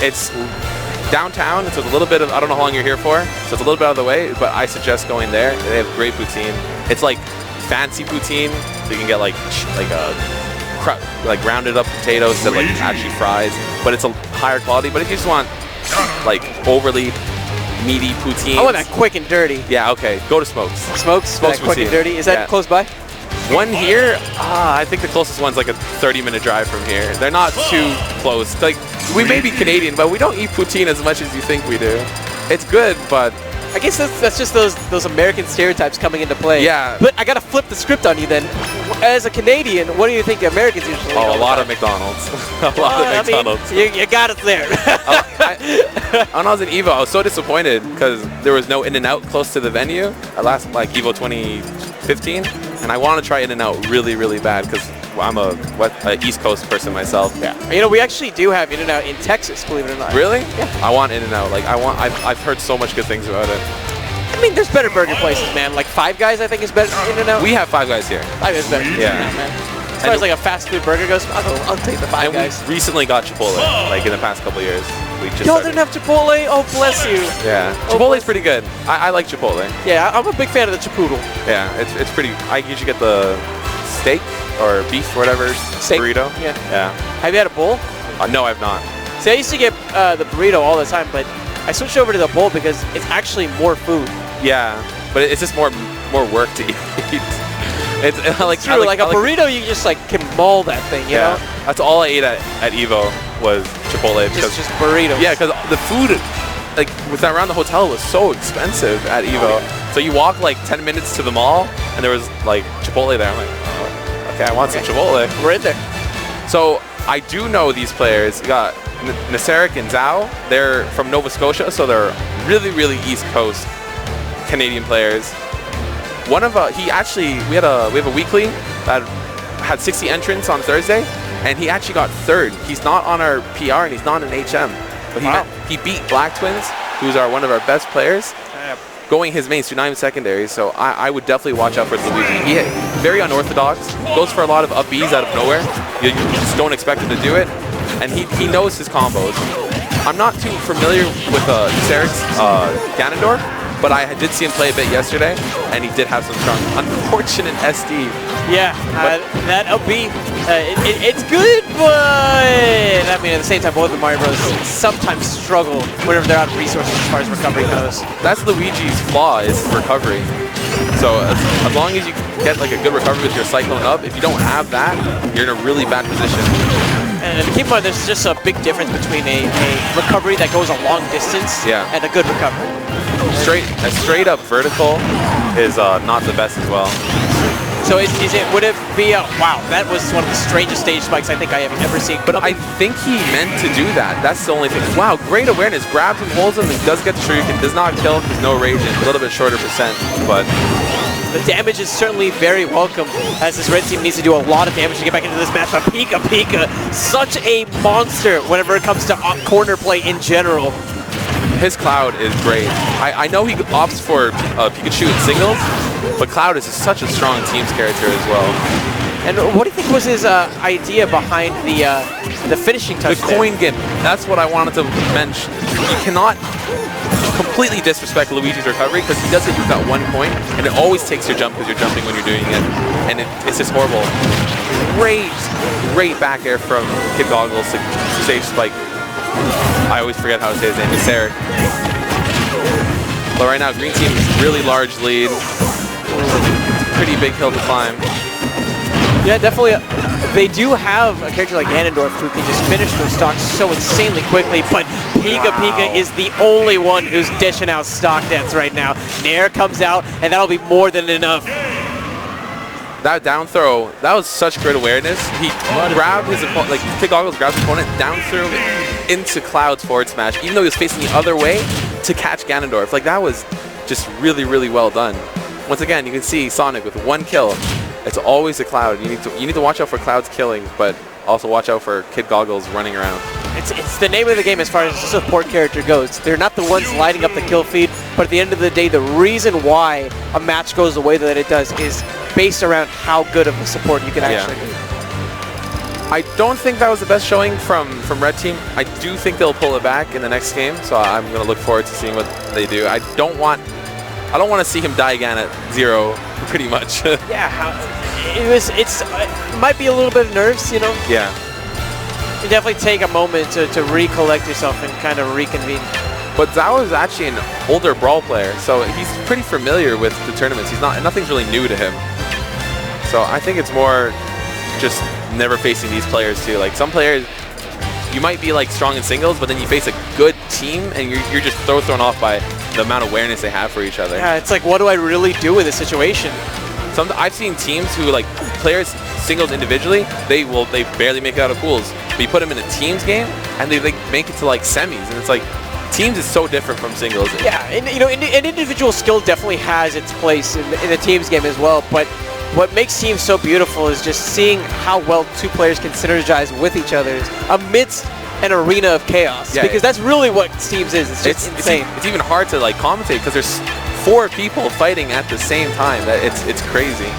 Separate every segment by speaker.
Speaker 1: It's downtown, so it's a little bit of, I don't know how long you're here for, so it's a little bit out of the way, but I suggest going there. They have great poutine. It's like fancy poutine, so you can get like rounded up potatoes instead of like actually fries, but it's a higher quality. But if you just want like overly meaty poutine.
Speaker 2: I want that quick and dirty.
Speaker 1: Yeah, okay. Go to Smokes.
Speaker 2: Smokes quick and dirty. Is that close by?
Speaker 1: One here, I think the closest one's like a 30-minute drive from here. They're not too close. Like, we may be Canadian, but we don't eat poutine as much as you think we do. It's good, but
Speaker 2: I guess that's just those American stereotypes coming into play.
Speaker 1: Yeah.
Speaker 2: But I gotta flip the script on you then. As a Canadian, what do you think the Americans usually eat?
Speaker 1: Oh, a lot of McDonald's. a lot of McDonald's.
Speaker 2: I mean, you got it there.
Speaker 1: When I was in EVO, I was so disappointed because there was no In-N-Out close to the venue at last, like EVO 2015, and I want to try In-N-Out really, really bad because I'm a East Coast person myself.
Speaker 2: Yeah. You know, we actually do have In-N-Out in Texas, believe it or not.
Speaker 1: Really?
Speaker 2: Yeah.
Speaker 1: I want In-N-Out. Like I've heard so much good things about it.
Speaker 2: I mean, there's better burger places, man. Like Five Guys, I think is better than In-N-Out.
Speaker 1: We have Five Guys here.
Speaker 2: Five Guys is better.
Speaker 1: Yeah.
Speaker 2: Man. As far as like a fast food burger goes, I'll take the Five Guys.
Speaker 1: We recently got Chipotle, like in the past couple of years.
Speaker 2: Y'all didn't have Chipotle? Oh, bless you.
Speaker 1: Yeah. Chipotle's pretty good. I like Chipotle.
Speaker 2: Yeah, I'm a big fan of the Chipotle.
Speaker 1: Yeah, it's pretty. I usually get the steak or beef or whatever burrito.
Speaker 2: Yeah.
Speaker 1: Yeah.
Speaker 2: Have you had a bowl?
Speaker 1: No, I've not.
Speaker 2: See, I used to get the burrito all the time, but I switched over to the bowl because it's actually more food.
Speaker 1: Yeah, but it's just more work to eat. It's like
Speaker 2: true. Like a burrito, you just like can maul that thing. You know.
Speaker 1: That's all I ate at EVO was Chipotle.
Speaker 2: Just burritos.
Speaker 1: Yeah, because the food, like around the hotel, was so expensive at EVO. Oh, yeah. So you walk like 10 minutes to the mall, and there was like Chipotle there. I'm like, oh, okay, I want some Chipotle.
Speaker 2: We're in there.
Speaker 1: So I do know these players. You got Nysarc and Zhao. They're from Nova Scotia, so they're really, really East Coast Canadian players. One of we have a weekly that had 60 entrants on Thursday, and he actually got third. He's not on our PR and he's not an HM, but he beat Black Twins, who's one of our best players, going his mains through 9 secondaries. So I would definitely watch out for Luigi. He very unorthodox, goes for a lot of up Bs out of nowhere. You just don't expect him to do it, and he knows his combos. I'm not too familiar with Nysarc's Ganondorf, but I did see him play a bit yesterday, and he did have some strong, unfortunate SD.
Speaker 2: Yeah, that LB, it's good, but I mean, at the same time, both of the Mario Bros. Sometimes struggle whenever they're out of resources as far as recovery goes.
Speaker 1: That's Luigi's flaw, is recovery. So as long as you get like a good recovery with your cycling up, if you don't have that, you're in a really bad position.
Speaker 2: And keep in mind, there's just a big difference between a recovery that goes a long distance and a good recovery.
Speaker 1: A straight up vertical is not the best as well.
Speaker 2: So would it be wow, that was one of the strangest stage spikes I think I have ever seen.
Speaker 1: But I think he meant to do that. That's the only thing. Wow, great awareness. Grabs him, holds him, and does get the shuriken. Does not kill. There's no rage in. A little bit shorter percent, but
Speaker 2: the damage is certainly very welcome, as this red team needs to do a lot of damage to get back into this match. But PikaPika, such a monster whenever it comes to corner play in general.
Speaker 1: His Cloud is great. I know he opts for Pikachu in singles, but Cloud is such a strong team's character as well.
Speaker 2: And what do you think was his idea behind the finishing touch?
Speaker 1: The coin gimp. That's what I wanted to mention. You cannot completely disrespect Luigi's recovery because he doesn't use that one coin, and it always takes your jump because you're jumping when you're doing it, and it's just horrible. Great back air from KIDGoggles to stage spike. I always forget how to say his name. Nysarc. But right now, green team is really large lead. Pretty big hill to climb.
Speaker 2: Yeah, definitely. They do have a character like Ganondorf who can just finish those stocks so insanely quickly, but PikaPika is the only one who's dishing out stock deaths right now. Nair comes out, and that'll be more than enough.
Speaker 1: That down throw, that was such great awareness. He grabbed his opponent, like KIDGoggles grabbed his opponent, down threw into Cloud's forward smash, even though he was facing the other way to catch Ganondorf. Like, that was just really, really well done. Once again, you can see Sonic with one kill. It's always a Cloud. You need to watch out for Cloud's killing, but also watch out for KIDGoggles running around.
Speaker 2: It's the name of the game as far as the support character goes. They're not the ones lighting up the kill feed, but at the end of the day, the reason why a match goes the way that it does is based around how good of a support you can actually do.
Speaker 1: I don't think that was the best showing from Red Team. I do think they'll pull it back in the next game, so I'm going to look forward to seeing what they do. I don't want to see him die again at 0, pretty much.
Speaker 2: Yeah, it might be a little bit of nerves, you know?
Speaker 1: Yeah.
Speaker 2: You definitely take a moment to recollect yourself and kind of reconvene.
Speaker 1: But Zhao is actually an older Brawl player, so he's pretty familiar with the tournaments. Nothing's really new to him. So I think it's more just never facing these players too. Like some players, you might be like strong in singles, but then you face a good team and you're just thrown off by the amount of awareness they have for each other.
Speaker 2: Yeah, it's like, what do I really do in this situation?
Speaker 1: I've seen teams who like players singles individually, they barely make it out of pools. But you put them in a teams game and they make it to like semis, and it's like teams is so different from singles.
Speaker 2: Yeah, and you know, an individual skill definitely has its place in the teams game as well. But what makes teams so beautiful is just seeing how well two players can synergize with each other amidst an arena of chaos. Yeah, because that's really what teams is. It's just insane.
Speaker 1: It's even hard to like commentate because there's 4 people fighting at the same time. It's crazy.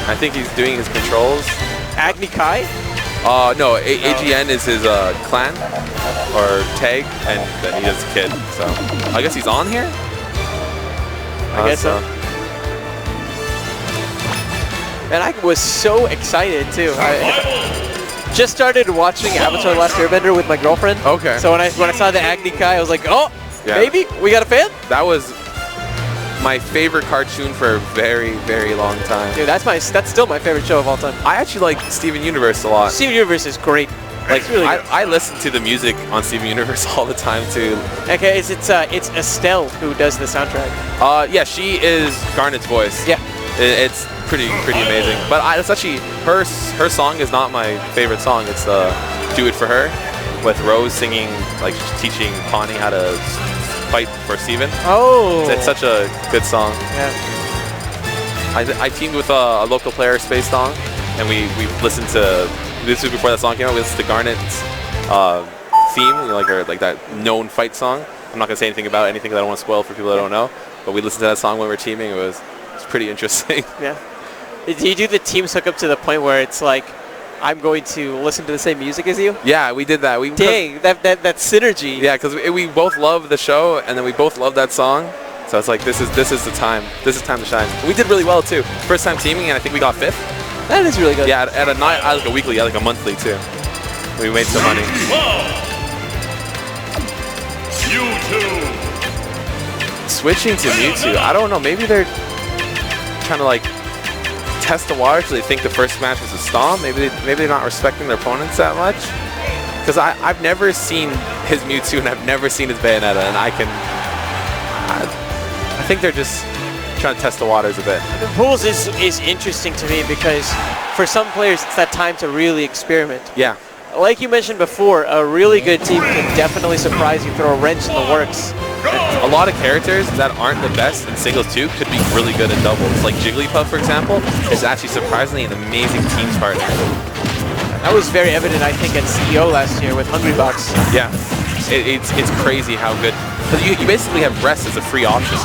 Speaker 1: I think he's doing his controls.
Speaker 2: Agni Kai?
Speaker 1: No, AGN is his clan or tag, and then he does Kid. So I guess he's on here.
Speaker 2: I guess so. And I was so excited too. I just started watching Avatar: Last Airbender with my girlfriend.
Speaker 1: Okay.
Speaker 2: So when I saw the Agni Kai, I was like, oh, yeah, maybe we got a fan.
Speaker 1: That was my favorite cartoon for a very, very long time.
Speaker 2: Dude, that's still my favorite show of all time.
Speaker 1: I actually like Steven Universe a lot.
Speaker 2: Steven Universe is great.
Speaker 1: Like,
Speaker 2: really
Speaker 1: I listen to the music on Steven Universe all the time too.
Speaker 2: Okay, it's Estelle who does the soundtrack.
Speaker 1: Yeah, she is Garnet's voice.
Speaker 2: Yeah.
Speaker 1: It's pretty amazing. But it's actually her song is not my favorite song. It's "Do It for Her" with Rose singing, like teaching Pawnee how to fight for Steven.
Speaker 2: Oh.
Speaker 1: It's such a good song.
Speaker 2: Yeah.
Speaker 1: I teamed with a local player, Space Dong, and we listened to, this was before that song came out, we listened to Garnet's theme, you know, like that known fight song. I'm not gonna say anything about anything that I don't want to spoil for people that don't know, but we listened to that song when we were teaming. It's pretty interesting.
Speaker 2: Yeah. Do you do the teams hook up to the point where it's like, I'm going to listen to the same music as you?
Speaker 1: Yeah, we did that.
Speaker 2: Dang, that synergy.
Speaker 1: Yeah, because we both love the show, and then we both love that song. So it's like, this is the time. This is time to shine. We did really well too. First time teaming, and I think we got 5th.
Speaker 2: That is really good.
Speaker 1: Yeah, at like a weekly, like a monthly too. We made some money. Switching to Mewtwo, I don't know. Maybe they're trying to like test the water, so they think the first match was a stomp. Maybe they're not respecting their opponents that much. Because I've never seen his Mewtwo and I've never seen his Bayonetta, and I think they're just trying to test the waters a bit.
Speaker 2: The pools is interesting to me because for some players it's that time to really experiment.
Speaker 1: Yeah.
Speaker 2: Like you mentioned before, a really good team can definitely surprise you, throw a wrench in the works.
Speaker 1: A lot of characters that aren't the best in singles too could be really good in doubles. Like Jigglypuff, for example, is actually surprisingly an amazing teams partner.
Speaker 2: That was very evident, I think, at CEO last year with Hungrybox.
Speaker 1: Yeah, it's crazy how good. Because you basically have Rest as a free option.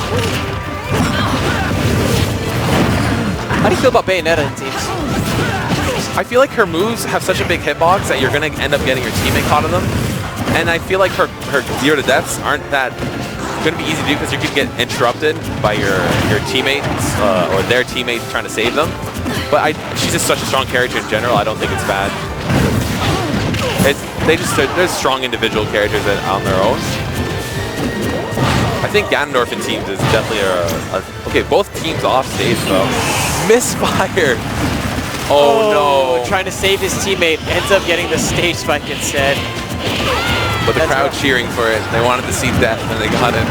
Speaker 2: How do you feel about Bayonetta in teams?
Speaker 1: I feel like her moves have such a big hitbox that you're going to end up getting your teammate caught in them. And I feel like her 0 to deaths aren't that going to be easy to do because you could get interrupted by your teammates or their teammates trying to save them. But she's just such a strong character in general. I don't think it's bad. They're strong individual characters on their own. I think Ganondorf in teams is definitely okay. Both teams off stage though. Misfire. Oh no!
Speaker 2: Trying to save his teammate, ends up getting the stage spike instead.
Speaker 1: But the crowd cheering for it. They wanted to see death and they got it.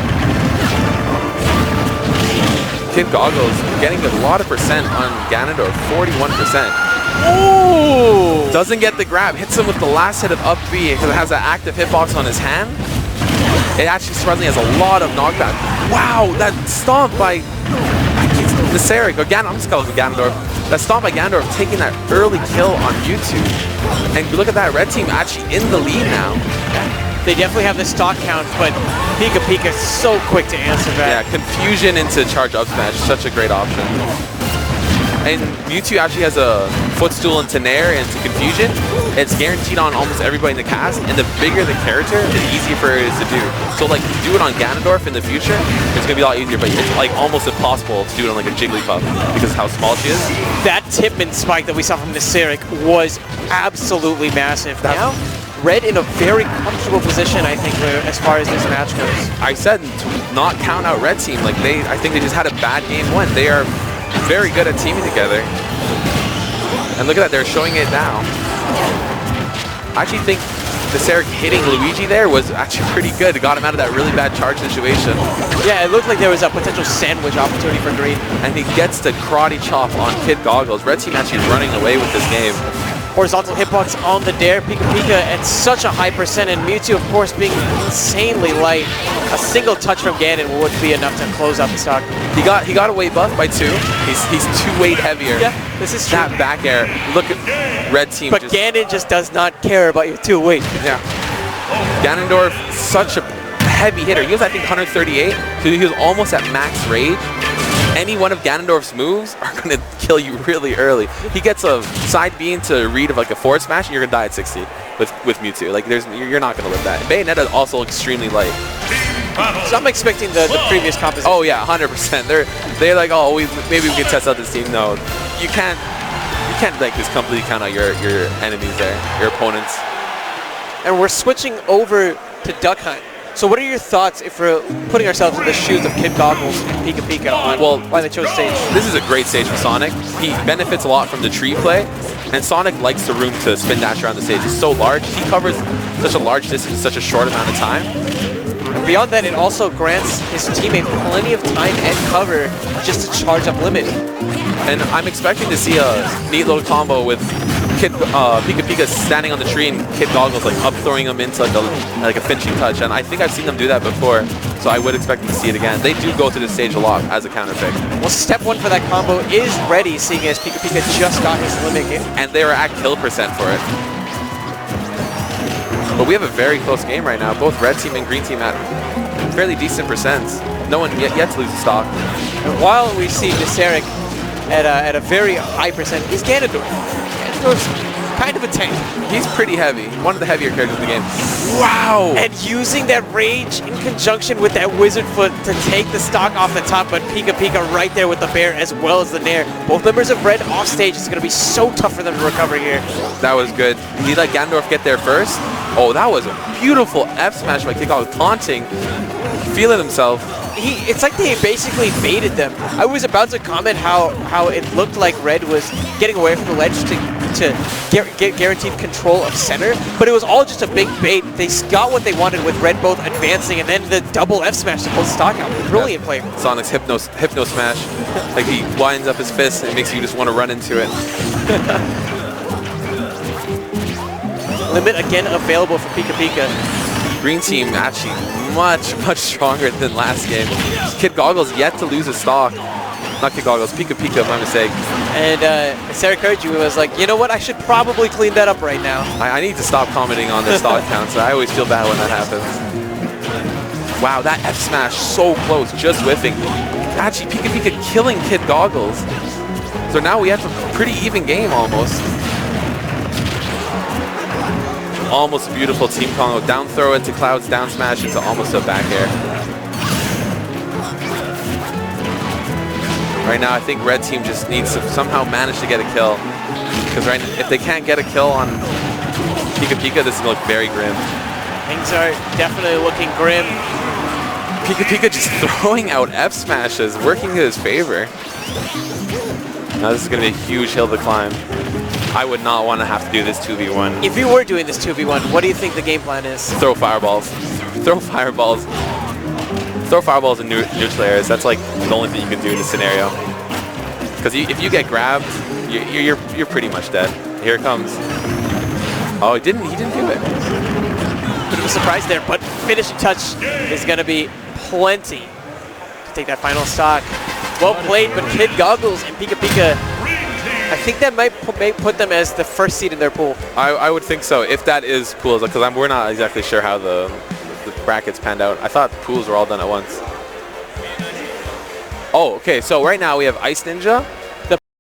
Speaker 1: KIDGoggles getting a lot of percent on Ganondorf, 41%.
Speaker 2: Ooh!
Speaker 1: Doesn't get the grab, hits him with the last hit of up B because it has an active hitbox on his hand. It actually surprisingly has a lot of knockback. Wow, that stomp by Nysarc, or I'm just calling it Ganondorf. That stomp by Ganondorf taking that early kill on YouTube. And look at that, red team actually in the lead now.
Speaker 2: They definitely have the stock count, but PikaPika is so quick to answer that.
Speaker 1: Yeah, confusion into charge up smash, such a great option. and Mewtwo actually has a footstool into Nair and to Confusion. It's guaranteed on almost everybody in the cast, and the bigger the character, the easier for it is to do. So like to do it on Ganondorf in the future, it's gonna be a lot easier, but it's like almost impossible to do it on like a Jigglypuff because of how small she is.
Speaker 2: That Tipman spike that we saw from Nysarc was absolutely massive. Now, Red in a very comfortable position, I think, as far as this match goes.
Speaker 1: I said to not count out Red Team. Like I think they just had a bad game one. They are very good at teaming together. And look at that, they're showing it now. I actually think Nysarc hitting Luigi there was actually pretty good. It got him out of that really bad charge situation.
Speaker 2: Yeah, it looked like there was a potential sandwich opportunity for Green.
Speaker 1: And he gets the karate chop on KIDGoggles. Red Team actually running away with this game.
Speaker 2: Horizontal hitbox on the dare. PikaPika at such a high percent, and Mewtwo, of course, being insanely light. A single touch from Ganon would be enough to close out the stock.
Speaker 1: He got a weight buff by 2. He's 2 weight heavier.
Speaker 2: Yeah, this is true.
Speaker 1: That back air. Look at Red Team.
Speaker 2: But Ganon just does not care about your 2 weight.
Speaker 1: Yeah. Ganondorf, such a heavy hitter. He was, I think, 138. So he was almost at max rage. Any one of Ganondorf's moves are going to kill you really early. He gets a side B into read of like a forward smash, and you're going to die at 60 with Mewtwo. Like you're not going to live that. Bayonetta is also extremely light.
Speaker 2: So I'm expecting the previous composition.
Speaker 1: Oh yeah, 100%. They're like, oh, maybe we can test out this team. No, you can't like just completely count out your enemies there, your opponents.
Speaker 2: And we're switching over to Duck Hunt. So what are your thoughts if we're putting ourselves in the shoes of KIDGoggles and PikaPika on why they chose stage?
Speaker 1: This is a great stage for Sonic. He benefits a lot from the tree play, and Sonic likes the room to spin dash around the stage. It's so large. He covers such a large distance in such a short amount of time.
Speaker 2: Beyond that, it also grants his teammate plenty of time and cover just to charge up limit.
Speaker 1: And I'm expecting to see a neat little combo with PikaPika standing on the tree and KIDGoggles like up throwing him into like a finishing touch, and I think I've seen them do that before, so I would expect them to see it again. They do go to this stage a lot as a counter pick.
Speaker 2: Well, step 1 for that combo is ready, seeing as PikaPika just got his limit hit.
Speaker 1: And they are at kill percent for it. But we have a very close game right now. Both Red Team and Green Team at fairly decent percents. No one yet to lose a stock.
Speaker 2: And while we see Nysarc at a very high percent, is Ganondorf. Ganondorf's kind of a tank.
Speaker 1: He's pretty heavy. One of the heavier characters in the game. Wow!
Speaker 2: And using that rage in conjunction with that Wizard Foot to take the stock off the top, but PikaPika right there with the bear as well as the Nair. Both members of Red off stage. It's going to be so tough for them to recover here.
Speaker 1: That was good. He let Ganondorf get there first. Oh, that was a beautiful F smash by KIDGoggles, taunting, feeling himself.
Speaker 2: It's like they basically baited them. I was about to comment how it looked like Red was getting away from the ledge to get guaranteed control of center, but it was all just a big bait. They got what they wanted with Red both advancing and then the double F smash to pull stock out. Brilliant play.
Speaker 1: Sonic's hypno smash. Like he winds up his fist and it makes you just want to run into it.
Speaker 2: Limit again available for PikaPika.
Speaker 1: Green Team actually much stronger than last game. KIDGoggles yet to lose a stock. Not KIDGoggles, PikaPika, my mistake. And
Speaker 2: Nysarc was like, you know what, I should probably clean that up right now.
Speaker 1: I need to stop commenting on the stock counts. I always feel bad when that happens. Wow, that F smash so close, just whiffing. Actually, PikaPika killing KIDGoggles. So now we have a pretty even game almost. Almost a beautiful team combo. Down throw into Cloud's down smash into almost a back air. Right now, I think Red Team just needs to somehow manage to get a kill. Because if they can't get a kill on PikaPika, this is going to look very grim.
Speaker 2: Things are definitely looking grim.
Speaker 1: PikaPika just throwing out F smashes, working in his favor. Now this is going to be a huge hill to climb. I would not want to have to do this 2v1.
Speaker 2: If you were doing this 2v1, what do you think the game plan is?
Speaker 1: Throw fireballs. Throw fireballs. Throw fireballs in neutral areas. That's like the only thing you can do in this scenario. Because if you get grabbed, you're pretty much dead. Here it comes. Oh, he didn't do it.
Speaker 2: Bit of a surprise there, but finishing touch is going to be plenty to take that final stock. Well played, but KIDGoggles and PikaPika, I think that might put them as the first seed in their pool.
Speaker 1: I would think so, if that is pools, because we're not exactly sure how the brackets panned out. I thought pools were all done at once. Oh, okay, so right now we have Ice Ninja,